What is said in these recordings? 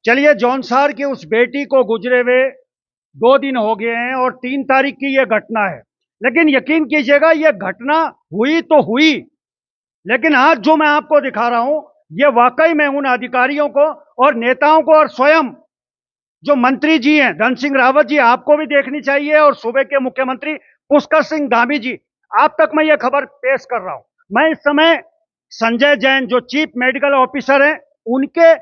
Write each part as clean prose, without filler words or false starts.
चलिए, जौनसार की उस बेटी को गुजरे हुए 2 दिन हो गए हैं और 3 तारीख की यह घटना है। लेकिन यकीन कीजिएगा, यह घटना हुई तो हुई, लेकिन आज जो मैं आपको दिखा रहा हूं, यह वाकई में उन अधिकारियों को और नेताओं को और स्वयं जो मंत्री जी हैं, धन सिंह रावत जी, आपको भी देखनी चाहिए, और सूबे के मुख्यमंत्री पुष्कर सिंह धामी जी, आप तक मैं यह खबर पेश कर रहा हूं। मैं इस समय संजय जैन, जो चीफ मेडिकल ऑफिसर हैं, उनके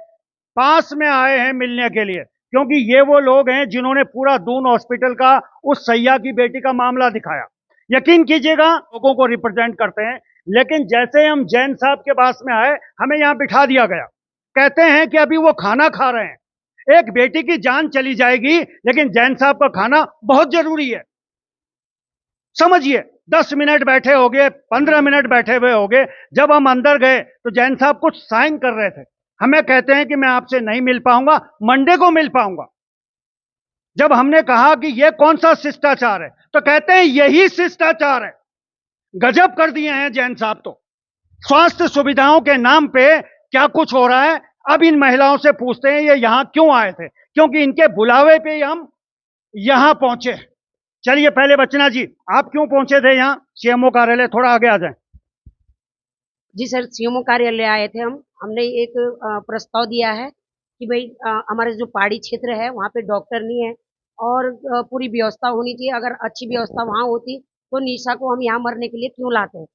पास में आए हैं मिलने के लिए, क्योंकि ये वो लोग हैं जिन्होंने पूरा दून हॉस्पिटल का उस सैया की बेटी का मामला दिखाया। यकीन कीजिएगा, लोगों को रिप्रेजेंट करते हैं, लेकिन जैसे हम जैन साहब के पास में आए, हमें यहां बिठा दिया गया। कहते हैं कि अभी वो खाना खा रहे हैं। एक बेटी की जान चली जाएगी, लेकिन जैन साहब का खाना बहुत जरूरी है। समझिए, 10 मिनट बैठे हो गए, 15 मिनट बैठे हुए हो गए। जब हम अंदर गए तो जैन साहब कुछ साइन कर रहे थे। हमें कहते हैं कि मैं आपसे नहीं मिल पाऊंगा, मंडे को मिल पाऊंगा। जब हमने कहा कि यह कौन सा शिष्टाचार है, तो कहते हैं यही शिष्टाचार है। गजब कर दिए हैं जैन साहब तो। स्वास्थ्य सुविधाओं के नाम पे क्या कुछ हो रहा है। अब इन महिलाओं से पूछते हैं ये यहां क्यों आए थे, क्योंकि इनके बुलावे पे हम यहां पहुंचे। चलिए, पहले बच्चना जी, आप क्यों पहुंचे थे यहाँ सीएमओ कार्यालय? थोड़ा आगे आ जाए। जी सर, सीएमओ कार्यालय आए थे हम। हमने एक प्रस्ताव दिया है कि भाई हमारे जो पहाड़ी क्षेत्र है वहाँ पे डॉक्टर नहीं है और पूरी व्यवस्था होनी चाहिए। अगर अच्छी व्यवस्था वहाँ होती तो निशा को हम यहाँ मरने के लिए क्यों लाते हैं।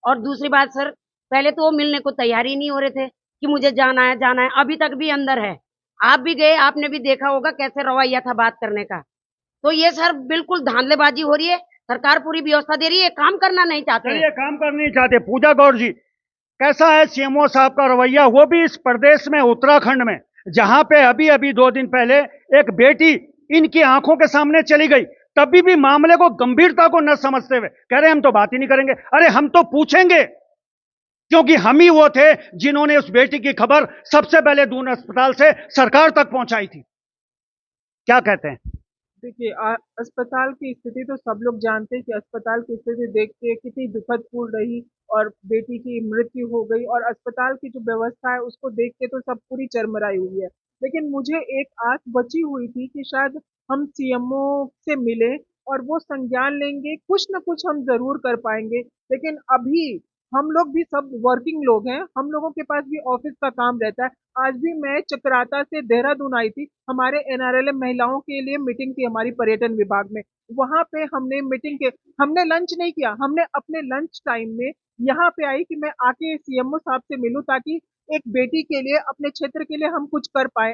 और दूसरी बात सर, पहले तो वो मिलने को तैयार ही नहीं हो रहे थे कि मुझे जाना है जाना है। अभी तक भी अंदर है। आप भी गए, आपने भी देखा होगा कैसे रवैया था बात करने का। तो ये सर बिल्कुल धांधलेबाजी हो रही है। सरकार पूरी व्यवस्था दे रही है, काम करना नहीं चाहते हैं। चलिए, काम करना नहीं चाहते। पूजा गौर जी, कैसा है सीएमओ साहब का रवैया, वो भी इस प्रदेश में, उत्तराखंड में, जहां पे अभी अभी 2 दिन पहले एक बेटी इनकी आंखों के सामने चली गई, तभी भी मामले को गंभीरता को न समझते हुए कह रहे हम तो बात ही नहीं करेंगे। अरे हम तो पूछेंगे, क्योंकि हम ही वो थे जिन्होंने उस बेटी की खबर सबसे पहले दून अस्पताल से सरकार तक पहुंचाई थी। क्या कहते हैं? देखिए, अस्पताल की स्थिति तो सब लोग जानते हैं कि अस्पताल की स्थिति देख के कितनी दुखदपूर्ण रही और बेटी की मृत्यु हो गई, और अस्पताल की जो व्यवस्था है उसको देख के तो सब पूरी चरमराई हुई है। लेकिन मुझे एक आस बची हुई थी कि शायद हम सीएमओ से मिले और वो संज्ञान लेंगे, कुछ ना कुछ हम जरूर कर पाएंगे। लेकिन अभी हम लोग भी सब वर्किंग लोग हैं, हम लोगों के पास भी ऑफिस का काम रहता है। आज भी मैं चक्राता से देहरादून आई थी, हमारे एनआरएलएम महिलाओं के लिए मीटिंग थी हमारी पर्यटन विभाग में। वहां पे हमने लंच नहीं किया, हमने अपने लंच टाइम में यहाँ पे आई कि मैं आके सीएमओ साहब से मिलूं, ताकि एक बेटी के लिए, अपने क्षेत्र के लिए हम कुछ कर पाए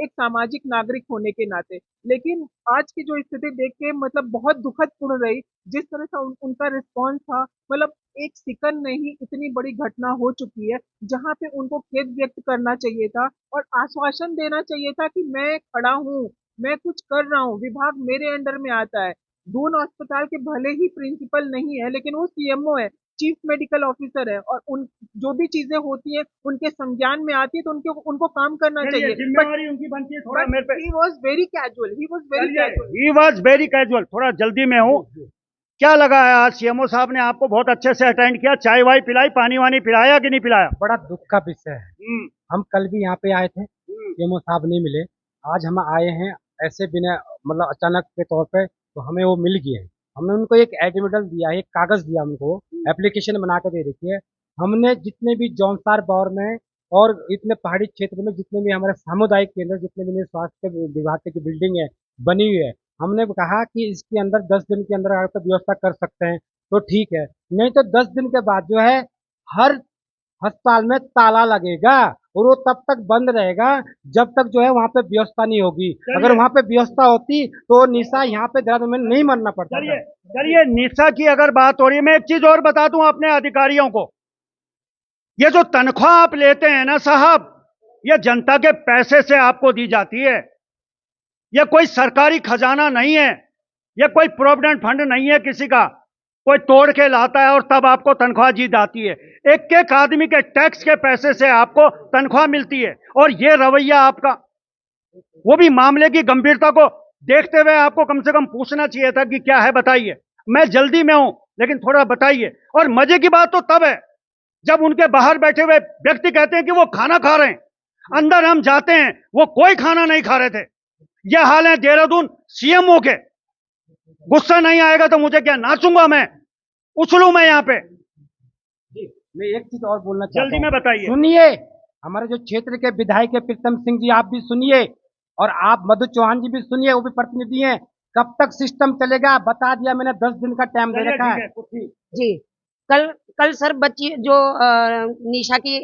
एक सामाजिक नागरिक होने के नाते। लेकिन आज की जो स्थिति देख के मतलब बहुत दुखदपूर्ण रही, जिस तरह से उनका रिस्पॉन्स था। मतलब एक सेकंड नहीं, इतनी बड़ी घटना हो चुकी है जहाँ पे उनको खेद व्यक्त करना चाहिए था और आश्वासन देना चाहिए था कि मैं खड़ा हूँ, मैं कुछ कर रहा हूँ, विभाग मेरे अंडर में आता है। दून अस्पताल के भले ही प्रिंसिपल नहीं है, लेकिन वो सीएमओ है, चीफ मेडिकल ऑफिसर है, और उन जो भी चीजें होती है उनके संज्ञान में आती है तो उनको उनको काम करना चाहिए। जिम्मेवारी उनकी बनती है। थोड़ा मेरे पे। He was very casual, he was very casual. He was very casual. थोड़ा जल्दी में हूँ। क्या लगा है, आज सीएमओ साहब ने आपको बहुत अच्छे से अटेंड किया, चाय वाय पिलाई, पानी वानी पिलाया कि नहीं पिलाया? बड़ा दुख का विषय है। हम कल भी यहाँ पे आए थे, सीएमओ साहब नहीं मिले। आज हम आए हैं ऐसे बिना मतलब अचानक के तौर पे, तो हमें वो मिल गए हैं। हमने उनको एक एडमिटल दिया है, एक कागज दिया उनको, एप्लीकेशन बना के दे रखी है। हमने जितने भी जौनसार बौर में और इतने पहाड़ी क्षेत्र में जितने भी हमारे सामुदायिक केंद्र, जितने भी स्वास्थ्य विभाग की जो बिल्डिंग है बनी हुई है, हमने कहा कि इसके अंदर 10 दिन के अंदर अगर व्यवस्था कर सकते हैं तो ठीक है, नहीं तो 10 दिन के बाद जो है हर अस्पताल में ताला लगेगा और वो तब तक बंद रहेगा जब तक जो है वहाँ पे व्यवस्था नहीं होगी। अगर वहाँ पे व्यवस्था होती तो निशा यहाँ पे देहरादून में नहीं मरना पड़ता। चलिए, निशा की अगर बात हो रही है, मैं एक चीज और बता दूं अपने अधिकारियों को, ये जो तनख्वाह आप लेते हैं ना साहब, ये जनता के पैसे से आपको दी जाती है। यह कोई सरकारी खजाना नहीं है, यह कोई प्रोविडेंट फंड नहीं है किसी का, कोई तोड़ के लाता है और तब आपको तनख्वाह दी जाती है। एक एक आदमी के टैक्स के पैसे से आपको तनख्वाह मिलती है, और यह रवैया आपका, वो भी मामले की गंभीरता को देखते हुए आपको कम से कम पूछना चाहिए था कि क्या है, बताइए। मैं जल्दी में हूं, लेकिन थोड़ा बताइए। और मजे की बात तो तब है जब उनके बाहर बैठे हुए व्यक्ति कहते हैं कि वो खाना खा रहे हैं। अंदर हम जाते हैं वो कोई खाना नहीं खा रहे थे। ये हाल है देहरादून सीएमओ के। गुस्सा नहीं आएगा तो मुझे क्या, नाचूंगा मैं, उछलूं मैं यहाँ पे। मैं एक चीज और बोलना चाहता जल्दी हूँ। में बताइए। सुनिए, हमारे जो क्षेत्र के विधायक है प्रीतम सिंह जी, आप भी सुनिए, और आप मधु चौहान जी भी सुनिए, वो भी प्रतिनिधि हैं। कब तक सिस्टम चलेगा बता दिया मैंने, 10 दिन का टाइम दे रखा है। जी, कल कल सर बच्ची जो निशा की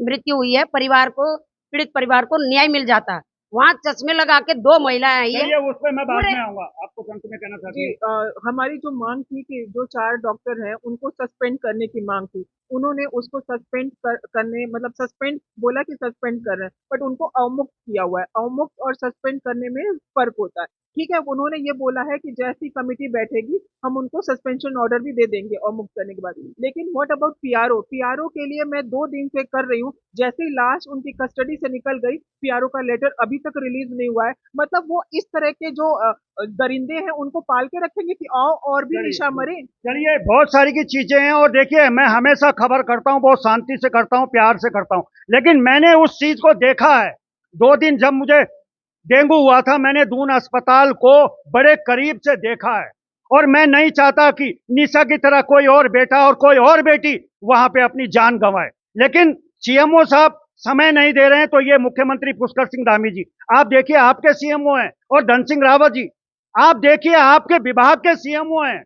मृत्यु हुई है, परिवार को, पीड़ित परिवार को न्याय मिल जाता। वहाँ चश्मे लगा के 2 महिलाएं आई है। चलिए उस पर मैं बाद पूरे- में आऊंगा, आपको अंत में कहना चाहती जी हूँ। हमारी जो मांग थी कि जो 4 डॉक्टर हैं उनको सस्पेंड करने की मांग थी, उन्होंने उसको करने मतलब सस्पेंड बोला कि सस्पेंड कर रहे हैं, बट उनको अवमुक्त किया हुआ है। अवमुक्त और सस्पेंड करने में फर्क होता है। ठीक है, उन्होंने ये बोला है कि जैसी कमिटी बैठेगी हम उनको सस्पेंशन ऑर्डर भी दे देंगे अवमुक्त करने के बाद। लेकिन व्हाट अबाउट पीआरओ? पीआरओ के लिए मैं 2 दिन से कर रही हूँ, जैसे ही लाश उनकी कस्टडी से निकल गई, पीआरओ का लेटर अभी तक रिलीज नहीं हुआ है। मतलब वो इस तरह के जो दरिंदे हैं उनको पाल के रखेंगे कि आओ और भी निशा मरे। चलिए बहुत सारी की चीजें हैं, और देखिए मैं हमेशा खबर करता हूं, बहुत शांति से करता हूं, प्यार से करता हूं, लेकिन मैंने उस चीज को देखा है। 2 दिन जब मुझे डेंगू हुआ था, मैंने दून अस्पताल को बड़े करीब से देखा है, और मैं नहीं चाहता कि निशा की तरह कोई और बेटा और कोई और बेटी वहां पे अपनी जान गंवाए। लेकिन सीएमओ साहब समय नहीं दे रहे हैं, तो ये मुख्यमंत्री पुष्कर सिंह धामी जी, आप देखिए आपके सीएमओ हैं, और धन सिंह रावत जी, आप देखिए आपके विभाग के सीएमओ हैं।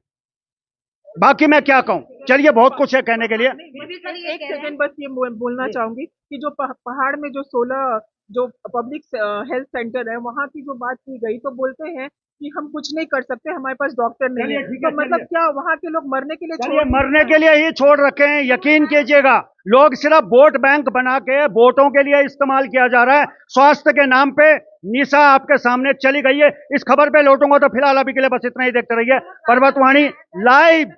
बाकी मैं क्या कहूं, चलिए बहुत कुछ है कहने के लिए। एक सेकंड बस ये बोलना चाहूंगी कि जो पहाड़ में जो 16 जो पब्लिक हेल्थ सेंटर है वहां की जो बात की गई, तो बोलते हैं कि हम कुछ नहीं कर सकते, हमारे पास डॉक्टर नहीं है। तो मतलब क्या वहाँ के लोग मरने के लिए चलिए मरने के लिए ही छोड़ रखे हैं, यकीन कीजिएगा। लोग सिर्फ वोट बैंक बना के वोटों के लिए इस्तेमाल किया जा रहा है। स्वास्थ्य के नाम पे निशा आपके सामने चली गई है। इस खबर पे लौटूंगा, तो फिलहाल अभी के लिए बस इतना ही देखते रहिए पर्वतवाणी लाइव।